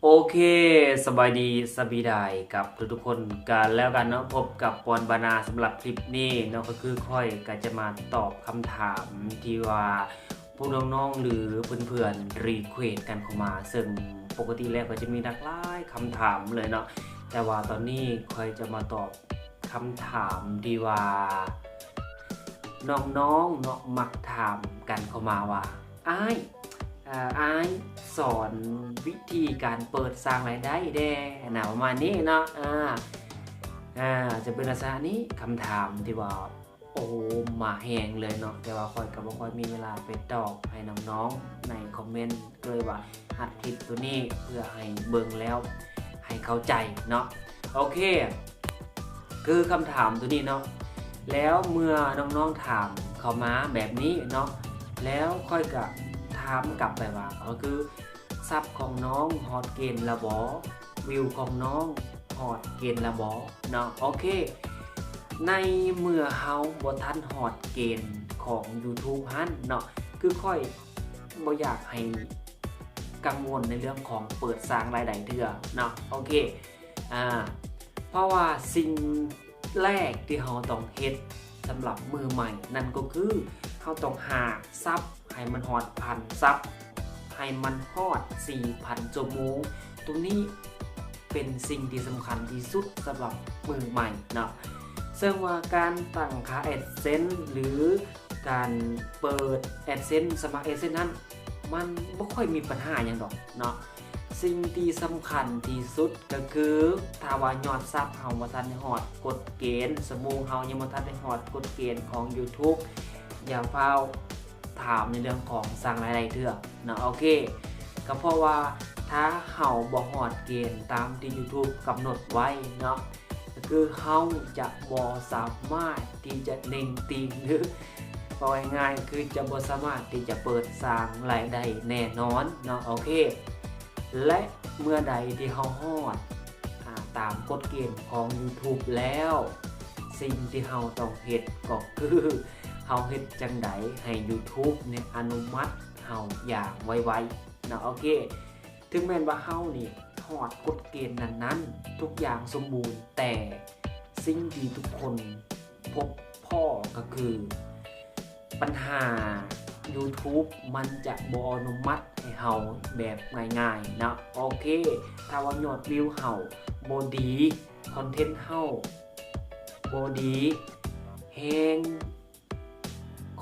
โอเคสบายดีสบีดายกับทุกๆคนกันแล้วกันเนาะพบกับปอนบานาสำหรับคลิปนี้เนาะก็คือค่อยก็จะมาตอบคำถามที่ว่าพวกน้องๆหรือเพื่อนๆรีเควสกันเข้ามาซึ่งปกติแล้วก็จะมีหลากหลายคำถามเลยเนาะแต่ว่าตอนนี้ค่อยจะมาตอบคำถามที่ว่าน้องๆเนาะมักถามกันเข้ามาว่าอ้ายอ้ายสอนวิธีการเปิดสร้างรายได้แด่นะประมาณนี้เนาะจะเป็นลักษณะนี้คำถามที่ว่าโอ้มาแหงเลยเนาะแต่ว่าค่อยกับบ่ค่อยมีเวลาไปตอบให้น้องๆในคอมเมนต์เลยว่าอัดคลิปตัวนี้เพื่อให้เบิ่งแล้วให้เข้าใจเนาะโอเคคือคำถามตัวนี้เนาะแล้วเมื่อน้องๆถามเข้ามาแบบนี้เนาะแล้วค่อยกับถามกลับไปว่าก็คือซับของน้องฮอตเกณฑ์ละบอวิวของน้องฮอตเกณฑ์ละบอเนาะโอเคในเมื่อเฮาบ่ทันฮอตเกณฑ์ของ YouTube ฮั่นเนาะคือค่อยบ่อยากให้กังวลในเรื่องของเปิดสร้างรายได้เถื่อเนาะโอเคเพราะว่าสิ่งแรกที่เฮาต้องเฮ็ดสำหรับมือใหม่นั่นก็คือเฮาต้องหาซับให้มันฮอดพันซับให้มันฮอด 4,000 ชั่วโมงตรงนี้เป็นสิ่งที่สำคัญที่สุดสำหรับมือใหม่เนาะซึ่งว่าการตั้งค่า AdSense หรือการเปิด AdSense สมัคร AdSense นั้นมันไม่ค่อยมีปัญหาอย่างดอกเนาะสิ่งที่สำคัญที่สุดก็คือถ้าว่ายอดซับเฮาบ่ทันได้ฮอดกฎเกณฑ์สมมุติเฮายังบ่ทันได้ฮอดกฎเกณฑ์ของ YouTube อย่าเฝ้าถามในเรื่องของสร้างรายได้เถื่อเนาะโอเคก็เพราะว่าถ้าเฮาบ่ฮอดเกณฑ์ตามที่ YouTube กำหนดไว้เนาะก็คือเฮาจะบ่สามารถที่จะเน่งติงหรือง่ายๆคือจะบ่สามารถที่จะเปิดสร้างรายได้แน่นอนเนาะโอเคและเมื่อใดที่เฮาฮอดตามกฎเกณฑ์ของ YouTube แล้วสิ่งที่เฮาต้องเฮ็ดก็คือเฮาเฮ็ดจังไดให้ YouTube เนี่ยอนุมัติเฮาอย่างไวๆเนาะโอเคถึงแม้ว่าเฮานี่ฮอดกฎเกณฑ์นั้นๆทุกอย่างสมบูรณ์แต่สิ่งที่ทุกคนพบพ่อก็คือปัญหา YouTube มันจะบ่อนุมัติให้เฮาแบบง่ายๆนะโอเคถ้าว่ายอดวิวเฮาบ่ดีคอนเทนต์เฮาบ่ดีแฮง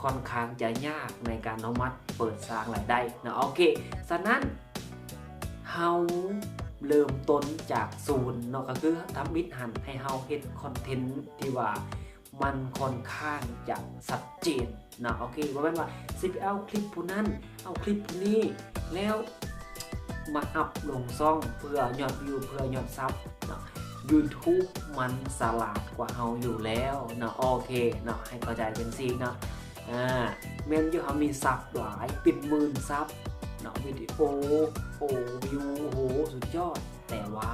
ค่อนข้างจะยากในการอนุมัติเปิดสร้างรายได้นะโอเคฉะนั้นเฮาเริ่มต้นจากศูนย์เนาะก็คือทำวิธีให้เฮาเฮ็ดคอนเทนต์ที่ว่ามันค่อนข้างจะชัดเจนนะโอเคว่าแม่นว่าสิไปเอาคลิปผู้นั้นเอาคลิปผู้นี้แล้วมาอัพลงซ่องเพื่อยอดวิวเพื่อยอดซับเนาะ YouTube มันฉลาดกว่าเฮาอยู่แล้วนะโอเคเนาะให้เข้าใจจังซี่เนาะแม่นอยู่เฮามีซับหลายเป็นหมื่นซับเนาะวิดีโอวิวโอ้โหสุดยอดแต่ว่า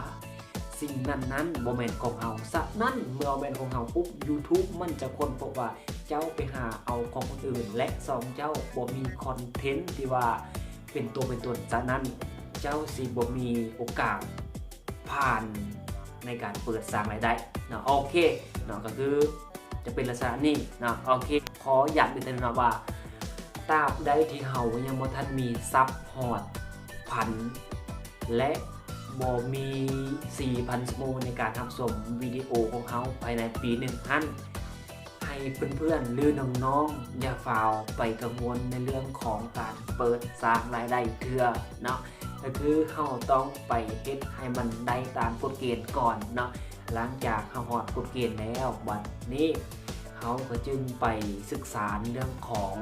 สิ่งนั้นบ่แม่นของเฮาซะนั้นเมื่อบ่แม่นของเฮาปุ๊บ YouTube มันจะค้นพบว่าเจ้าไปหาเอาของคนอื่นและ2เจ้าบ่มีคอนเทนต์ที่ว่าเป็นตัวเป็นตนซะนั้นเจ้าสิบ่มีโอกาสผ่านในการเปิดสร้างรายได้เนาะโอเคเนาะก็คือจะเป็นลักษณะนี้เนาะโอเคขออยากยืนยันว่าตราบใดที่เฮายังบ่ทันมีซับฮอดพันและบ่มี 4,000 ชั่วโมงในการรับชมวิดีโอของเฮาภายในปีหนึ่งท่านให้เพื่อนๆหรือน้องๆอย่าฝ่าวไปกังวลในเรื่องของการเปิดสร้างรายได้เทื่อเนาะก็คือเฮาต้องไปเฮ็ดให้มันได้ตามกฎเกณฑ์ก่อนเนาะหลังจากเฮาฮอดกฎเกณฑ์แล้วบัดนี้เฮาก็จึงไปศึกษาเรื่องของ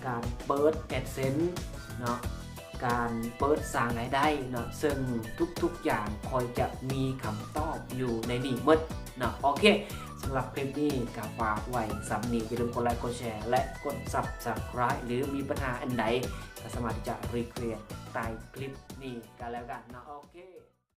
การเปิด AdSense เนาะการเปิดสร้างรายได้เนาะซึ่งทุกๆอย่างคอยจะมีคำตอบอยู่ในนี้หมดเนาะโอเคสำหรับคลิปนี้ก็ฝากไว้สำนีอย่าลืมกดไลค์กดแชร์และกด Subscribe หรือมีปัญหาอันใดก็สามารถที่จะรีเควสใต้คลิปนี้กันแล้วกันเนาะโอเค